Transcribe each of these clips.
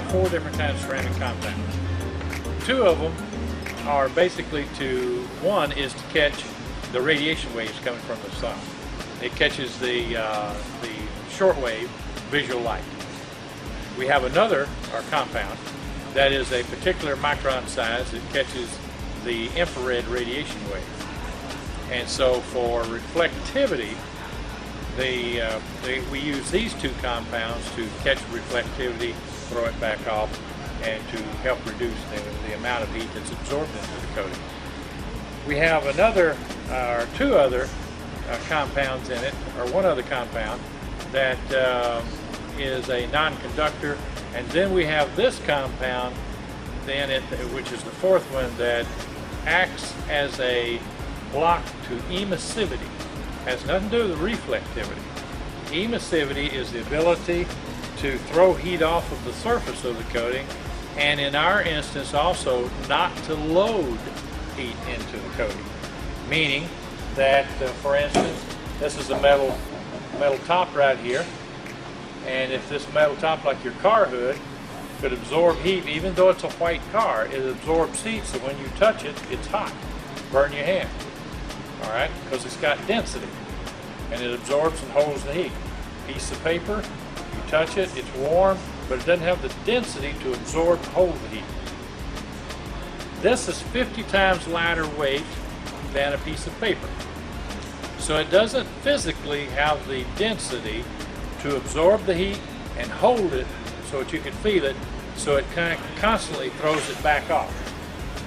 have 4 different kinds of ceramic compounds. 2 of them are basically one is to catch the radiation waves coming from the sun. It catches the shortwave visual light. We have another, our compound, that is a particular micron size that catches the infrared radiation wave. And so for reflectivity, we use these 2 compounds to catch reflectivity, throw it back off, and to help reduce the amount of heat that's absorbed into the coating. We have another, or 2 other compounds in it, or 1 other compound that is a non-conductor, and then we have this compound, which is the 4th one, that acts as a block to emissivity. Has nothing to do with reflectivity. Emissivity is the ability to throw heat off of the surface of the coating, and in our instance also not to load heat into the coating. Meaning that, for instance, this is a metal top right here, and if this metal top, like your car hood, could absorb heat, even though it's a white car, it absorbs heat, so when you touch it, it's hot. Burn your hand. Alright, because it's got density, and it absorbs and holds the heat. Piece of paper, you touch it, it's warm, but it doesn't have the density to absorb and hold the heat. This is 50 times lighter weight than a piece of paper. So it doesn't physically have the density to absorb the heat and hold it so that you can feel it, so it kind of constantly throws it back off.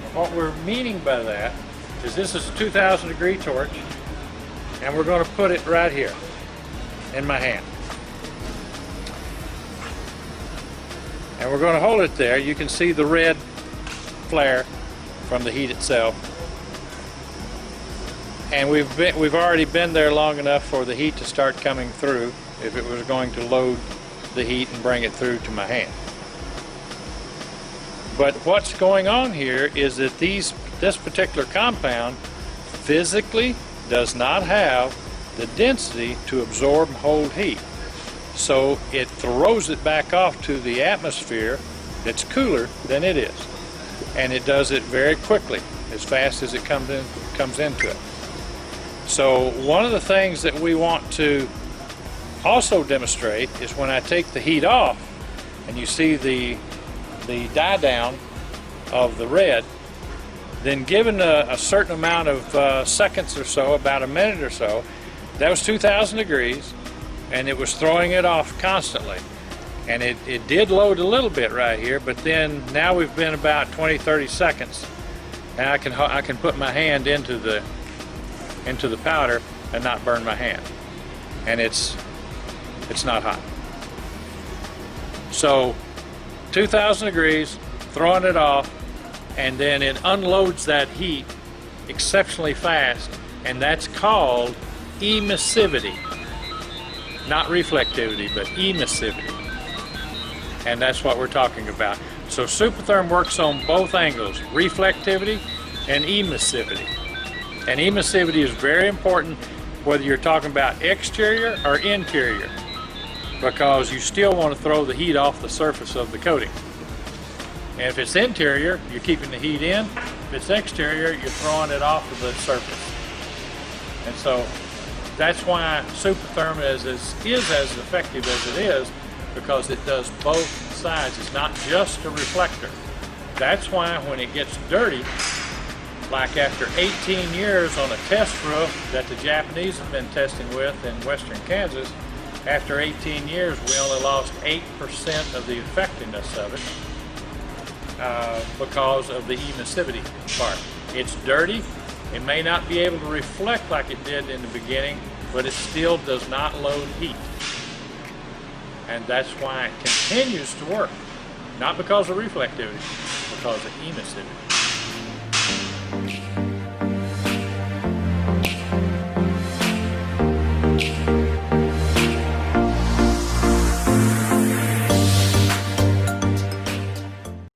And what we're meaning by that is this is a 2,000 degree torch, and we're going to put it right here in my hand. And we're going to hold it there. You can see the red flare from the heat itself. And we've already been there long enough for the heat to start coming through if it was going to load the heat and bring it through to my hand. But what's going on here is that this particular compound physically does not have the density to absorb and hold heat. So it throws it back off to the atmosphere that's cooler than it is. And it does it very quickly, as fast as it comes into it. So one of the things that we want to also demonstrate is when I take the heat off and you see the die down of the red, then given a certain amount of seconds or so, about a minute or so, that was 2,000 degrees, and it was throwing it off constantly. And it did load a little bit right here, but then now we've been about 20-30 seconds, and I can put my hand into the powder and not burn my hand, and it's not hot. So 2,000 degrees, throwing it off, and then it unloads that heat exceptionally fast, and that's called emissivity. Not reflectivity, but emissivity. And that's what we're talking about. So Super Therm works on both angles, reflectivity and emissivity. And emissivity is very important whether you're talking about exterior or interior, because you still want to throw the heat off the surface of the coating. And if it's interior, you're keeping the heat in. If it's exterior, you're throwing it off of the surface. And so that's why Super Therm is as effective as it is, because it does both sides. It's not just a reflector. That's why when it gets dirty, like after 18 years on a test roof that the Japanese have been testing with in western Kansas, after 18 years we only lost 8% of the effectiveness of it because of the emissivity part. It's dirty. It may not be able to reflect like it did in the beginning, but it still does not load heat. And that's why it continues to work. Not because of reflectivity, because of emissivity.